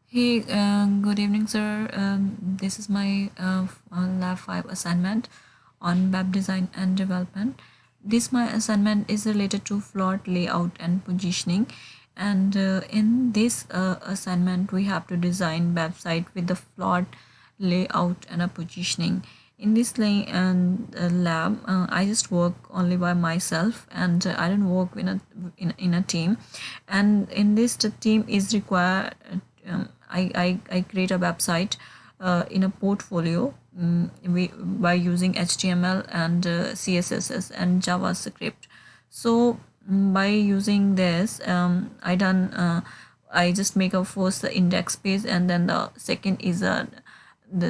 Hey, good evening, sir. This is my Lab 5 assignment on web design and development. This my assignment is related to float layout and positioning. And in this assignment, we have to design website with the float layout and a positioning. In this lab, I just work only by myself, and I don't work in a team. And in this, the team is required. I create a website in a portfolio by using HTML and CSS and JavaScript. So by using this, I just make a first the index page, and then the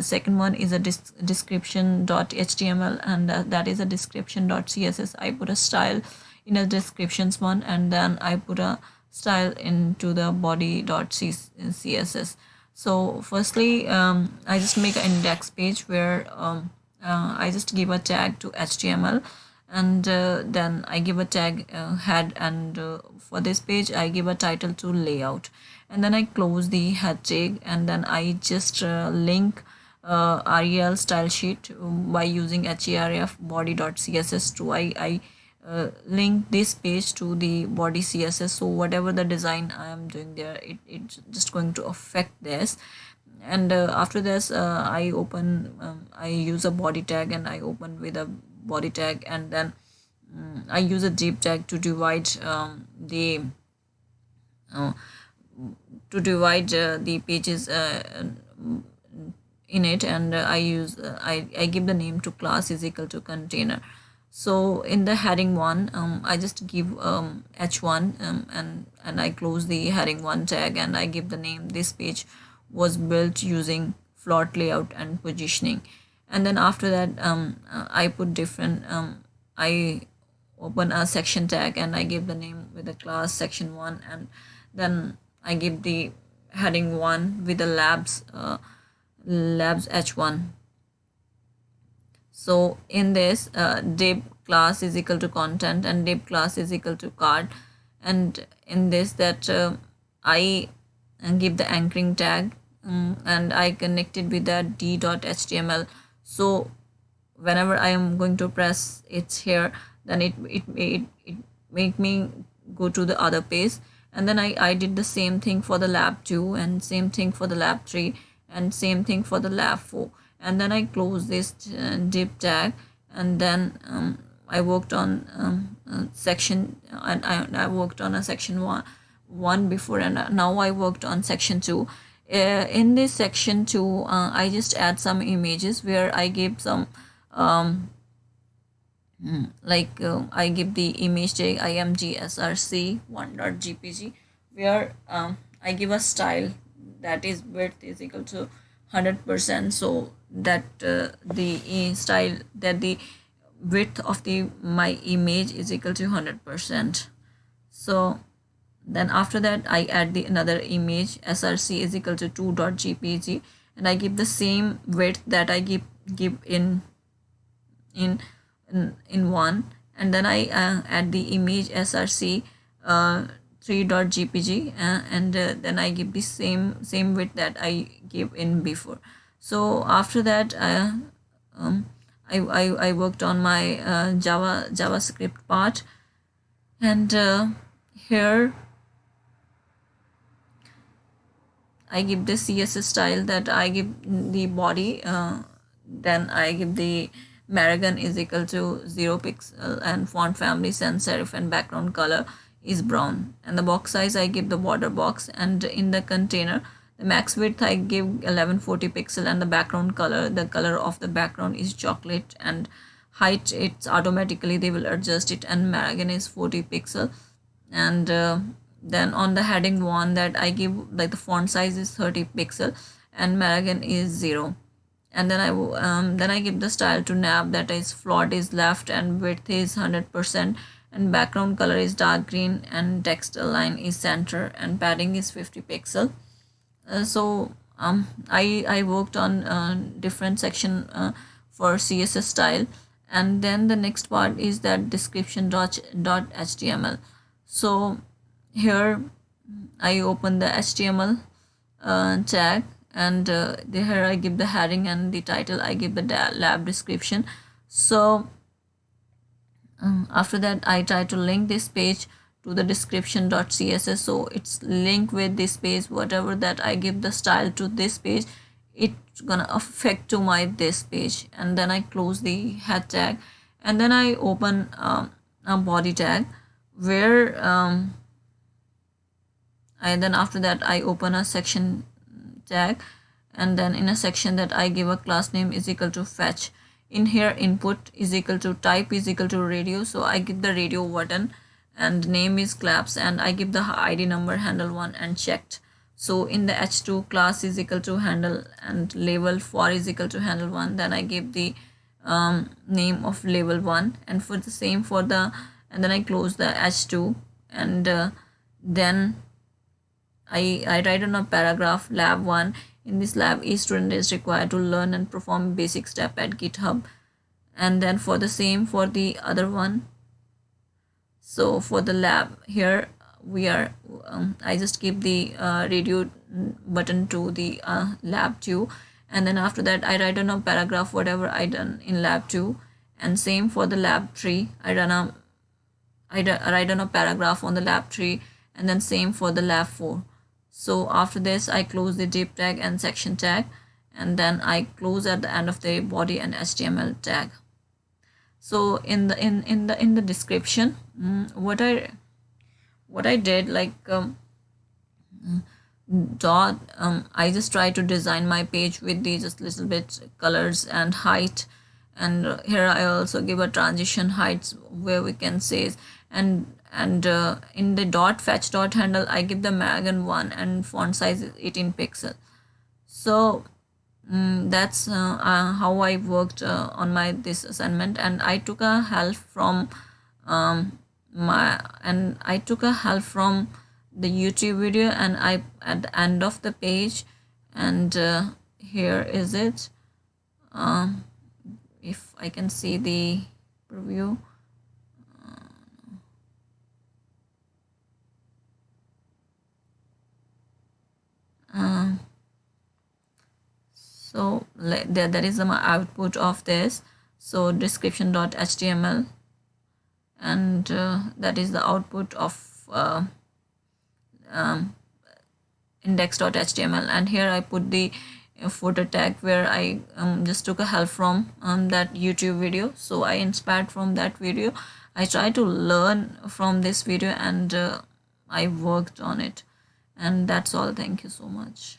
second one is a description.html, and that is a description.css. I put a style in a descriptions one, and then I put a style into the body.css. So firstly, I just make an index page where I just give a tag to html, and then I give a tag head, and for this page I give a title to layout, and then I close the head tag, and then I just link rel style sheet by using href body.css to I link this page to the body css. So whatever the design I am doing there, it's just going to affect this. And after this, I use a body tag, and I open with a body tag, and then I use a div tag uh, the pages in it, and I give the name to class is equal to container. So in the heading one, I just give h1, and I close the heading one tag, and I give the name this page was built using float layout and positioning. And then after that, I put different I open a section tag, and I give the name with the class section 1, and then I give the heading 1 with the labs h1. So in this, div class is equal to content, and div class is equal to card. And in this, that I give the anchoring tag, and I connect it with that d.html. So whenever I am going to press it here, then it make me go to the other page. And then I did the same thing for the lab 2, and same thing for the lab 3, and same thing for the lab 4. And then I close this div tag, and then I worked on section, and I worked on a section one before, and now I worked on section 2. In this section 2, I just add some images where I give some I give the image tag imgsrc1.jpg, where I give a style that is width is equal to 100%, so that the style that the width of the my image is equal to 100%. So then after that, I add the another image src is equal to 2.jpg, and I give the same width that I give in in one. And then I add the image src 3.jpg, and then I give the same width that I gave in before. So after that, I worked on my javascript part, and here I give the css style that I give the body, then I give the Maragon is equal to 0 pixel, and font family sans serif, and background color is brown, and the box size I give the border box. And in the container, the max width I give 1140 pixel, and the background color, the color of the background is chocolate, and height it's automatically they will adjust it, and Maragon is 40 pixel. And then on the heading 1, that I give like the font size is 30 pixel, and Maragon is 0. And then then I give the style to nav, that is float is left, and width is 100%, and background color is dark green, and text align is center, and padding is 50 pixel. So I worked on different section for css style. And then the next part is that description dot html. So here I open the html, tag, and here I give the heading, and the title I give the lab description. So after that I try to link this page to the description.css, so it's linked with this page. Whatever that I give the style to this page, it's gonna affect to my this page. And then I close the head tag, and then I open a body tag where and then after that I open a section tag, and then in a section that I give a class name is equal to fetch. In here input is equal to type is equal to radio, so I give the radio button, and name is claps, and I give the id number handle 1 and checked. So in the h2 class is equal to handle, and label for is equal to handle 1, then I give the name of label 1, and for the same for the, and then I close the h2, and then I write on a paragraph lab 1. In this lab, each student is required to learn and perform basic step at GitHub. And then for the same for the other one. So for the lab here, we are I just keep the radio button to the lab 2, and then after that I write on a paragraph whatever I done in lab 2, and same for the lab 3. I write on a paragraph on the lab 3, and then same for the lab 4. So after this I close the div tag and section tag, and then I close at the end of the body and HTML tag. So in the description, what I did, like I just try to design my page with the just little bit colors and height, and here I also give a transition heights where we can say, and in the dot fetch dot handle I give the Magan 1 and font size is 18 pixel. So that's how I worked on my this assignment, and I took a help from I took a help from the YouTube video, and I at the end of the page, and here is it. If I can see the preview. So that is the output of this. So description.html, and that is the output of index.html, and here I put the footer tag where I just took a help from that YouTube video. So I inspired from that video. I try to learn from this video, and I worked on it, and that's all. Thank you so much.